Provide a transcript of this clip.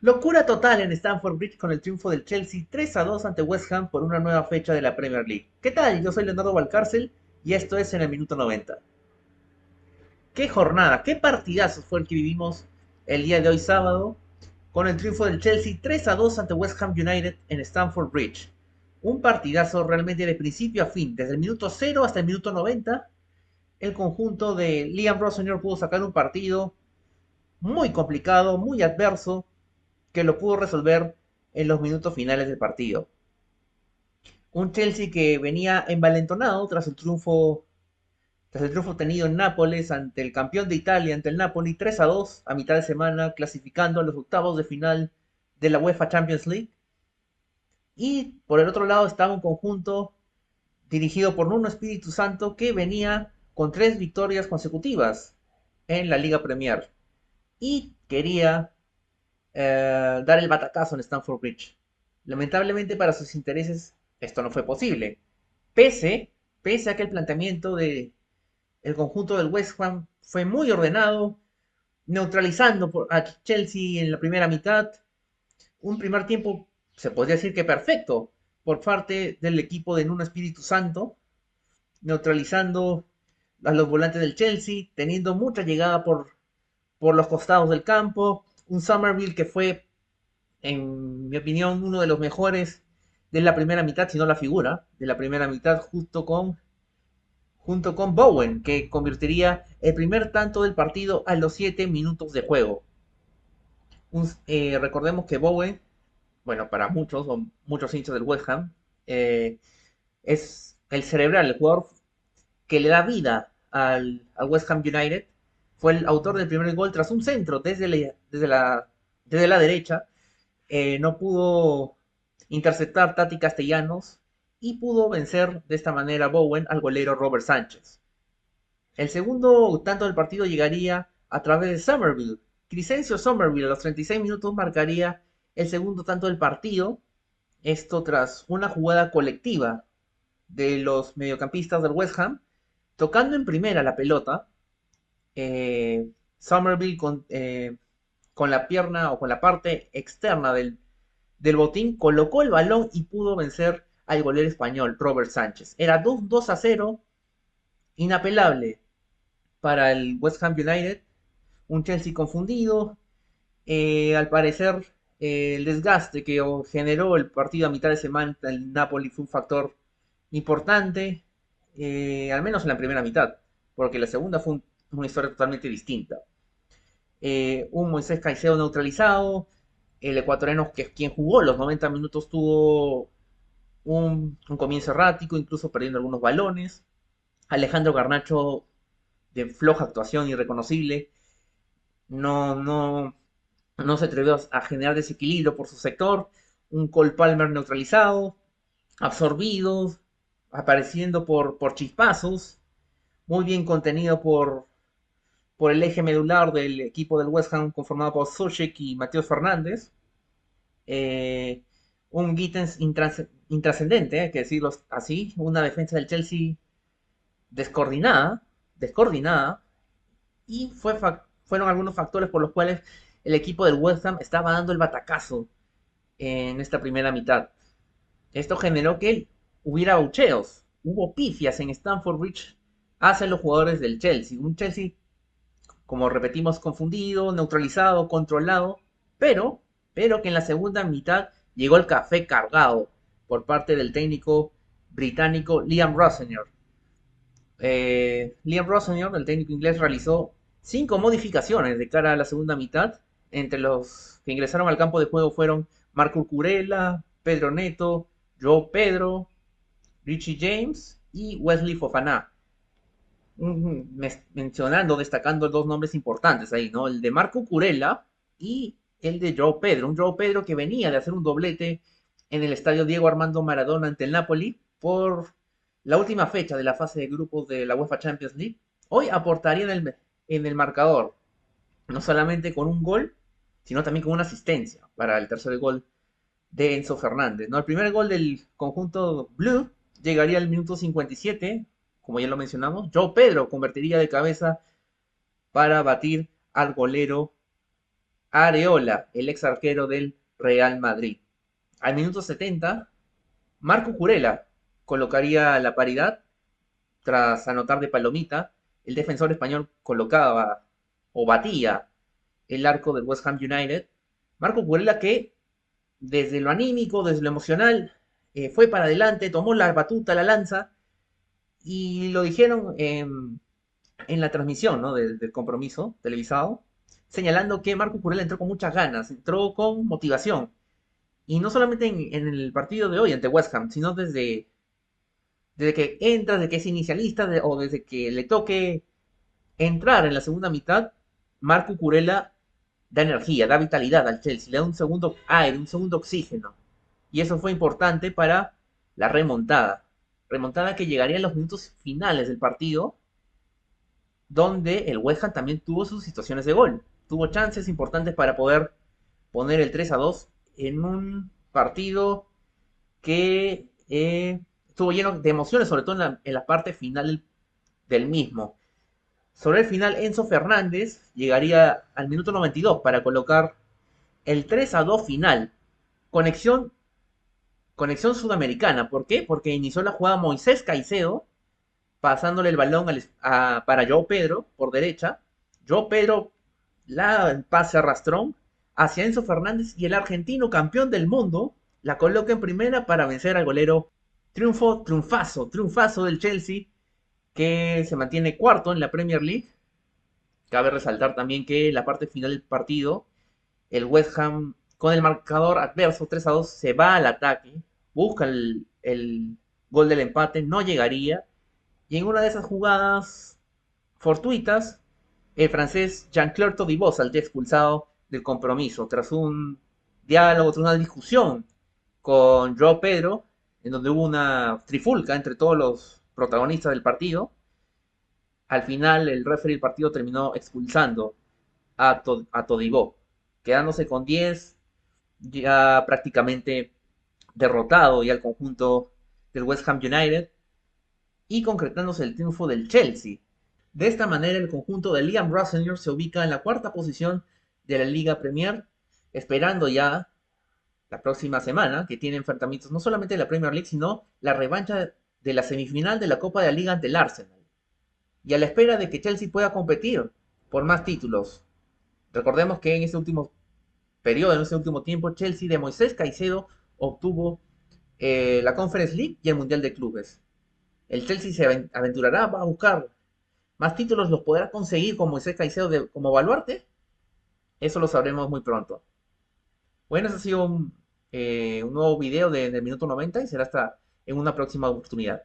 Locura total en Stamford Bridge con el triunfo del Chelsea 3-2 ante West Ham por una nueva fecha de la Premier League. ¿Qué tal? Yo soy Leonardo Valcárcel y esto es en el minuto 90. ¿Qué jornada, qué partidazo fue el que vivimos el día de hoy sábado con el triunfo del Chelsea 3-2 ante West Ham United en Stamford Bridge? Un partidazo realmente de principio a fin, desde el minuto 0 hasta el minuto 90. El conjunto de Liam Rossenior pudo sacar un partido muy complicado, muy adverso, que lo pudo resolver en los minutos finales del partido. Un Chelsea que venía envalentonado tras el triunfo tenido en Nápoles ante el campeón de Italia, ante el Napoli 3-2 a mitad de semana, clasificando a los octavos de final de la UEFA Champions League. Y por el otro lado estaba un conjunto dirigido por Nuno Espíritu Santo que venía con 3 victorias consecutivas en la Liga Premier y quería dar el batacazo en Stamford Bridge. Lamentablemente para sus intereses esto no fue posible. Pese, pese a que el planteamiento de el conjunto del West Ham fue muy ordenado, neutralizando a Chelsea en la primera mitad. Un primer tiempo, se podría decir que perfecto, por parte del equipo de Nuno Espíritu Santo, neutralizando a los volantes del Chelsea, teniendo mucha llegada por los costados del campo. Un Somerville que fue en mi opinión, uno de los mejores de la primera mitad, si no la figura de la primera mitad, junto con Bowen, que convertiría el primer tanto del partido a los 7 minutos de juego. Recordemos que Bowen, bueno, para muchos o muchos hinchas del West Ham, eh, es el cerebral, el jugador que le da vida al West Ham United. Fue el autor del primer gol tras un centro desde la derecha. No pudo interceptar Tati Castellanos y pudo vencer de esta manera Bowen al golero Robert Sánchez. El segundo tanto del partido llegaría a través de Somerville. Crescencio Somerville a los 36 minutos marcaría el segundo tanto del partido. Esto tras una jugada colectiva de los mediocampistas del West Ham, tocando en primera la pelota. Somerville con la pierna o con la parte externa del botín, colocó el balón y pudo vencer al golero español, Robert Sánchez. Era 2-0, inapelable para el West Ham United, un Chelsea confundido. Al parecer, el desgaste que generó el partido a mitad de semana en Napoli fue un factor importante, al menos en la primera mitad, porque la segunda fue una historia totalmente distinta. Un Moisés Caicedo neutralizado, el ecuatoriano que es quien jugó los 90 minutos tuvo un comienzo errático, incluso perdiendo algunos balones. Alejandro Garnacho de floja actuación irreconocible, no, no, no se atrevió a generar desequilibrio por su sector. Un Cole Palmer neutralizado, absorbido, apareciendo por chispazos, muy bien contenido por el eje medular del equipo del West Ham conformado por Sushek y Mateo Fernández. Eh, un Gittens intrascendente, hay que decirlo así, una defensa del Chelsea descoordinada, descoordinada, y fueron algunos factores por los cuales el equipo del West Ham estaba dando el batacazo en esta primera mitad. Esto generó que hubiera abucheos, hubo pifias en Stamford Bridge hacia los jugadores del Chelsea. Un Chelsea, como repetimos, confundido, neutralizado, controlado, pero, pero que en la segunda mitad llegó el café cargado por parte del técnico británico Liam Rossenior. Liam Rossenior, el técnico inglés, realizó 5 modificaciones de cara a la segunda mitad. Entre los que ingresaron al campo de juego fueron Marco Curella, Pedro Neto, Joe Pedro, Richie James y Wesley Fofana. Mencionando, destacando dos nombres importantes ahí, ¿no? El de Marco Curella y el de Joe Pedro. Un Joe Pedro que venía de hacer un doblete en el estadio Diego Armando Maradona ante el Napoli por la última fecha de la fase de grupos de la UEFA Champions League. Hoy aportaría en el marcador, no solamente con un gol, sino también con una asistencia para el tercer gol de Enzo Fernández, ¿no? El primer gol del conjunto Blue llegaría al minuto 57, como ya lo mencionamos. Joe Pedro convertiría de cabeza para batir al golero Areola, el ex arquero del Real Madrid. Al minuto 70, Marco Curela colocaría la paridad tras anotar de palomita. El defensor español colocaba o batía el arco del West Ham United. Marco Curela que desde lo anímico, desde lo emocional, fue para adelante, tomó la batuta, la lanza y lo dijeron en la transmisión, ¿no? del compromiso televisado, señalando que Marco Curela entró con muchas ganas, entró con motivación. Y no solamente en el partido de hoy ante West Ham, sino desde que entra, desde que es inicialista o desde que le toque entrar en la segunda mitad, Marco Curela da energía, da vitalidad al Chelsea, le da un segundo aire, un segundo oxígeno. Y eso fue importante para la remontada. Remontada que llegaría en los minutos finales del partido, donde el West Ham también tuvo sus situaciones de gol. Tuvo chances importantes para poder poner el 3-2 en un partido que estuvo lleno de emociones, sobre todo en la parte final del mismo. Sobre el final, Enzo Fernández llegaría al minuto 92 para colocar el 3-2 final. Conexión, conexión sudamericana. ¿Por qué? Porque inició la jugada Moisés Caicedo, pasándole el balón para Joao Pedro por derecha. Joao Pedro la pase arrastrón hacia Enzo Fernández y el argentino campeón del mundo la coloca en primera para vencer al golero. Triunfo, triunfazo, triunfazo del Chelsea que se mantiene cuarto en la Premier League. Cabe resaltar también que en la parte final del partido, el West Ham con el marcador adverso 3-2 se va al ataque, busca el gol del empate, no llegaría. Y en una de esas jugadas fortuitas, el francés Jean-Claude Todibo saldría expulsado del compromiso tras un diálogo, tras una discusión con Joao Pedro, en donde hubo una trifulca entre todos los protagonistas del partido. Al final, el referee del partido terminó expulsando a Todibo, quedándose con 10, ya prácticamente derrotado ya el conjunto del West Ham United y concretándose el triunfo del Chelsea. De esta manera, el conjunto de Liam Rossenior se ubica en la cuarta posición de la Liga Premier, esperando ya la próxima semana, que tiene enfrentamientos no solamente de la Premier League, sino la revancha de la semifinal de la Copa de la Liga ante el Arsenal. Y a la espera de que Chelsea pueda competir por más títulos. Recordemos que en este último periodo, en este último tiempo, Chelsea de Moisés Caicedo obtuvo la Conference League y el Mundial de Clubes. El Chelsea se aventurará, va a buscar más títulos, los podrá conseguir con Moisés Caicedo como baluarte. Eso lo sabremos muy pronto. Bueno, ese ha sido un nuevo video del minuto 90 y será hasta en una próxima oportunidad.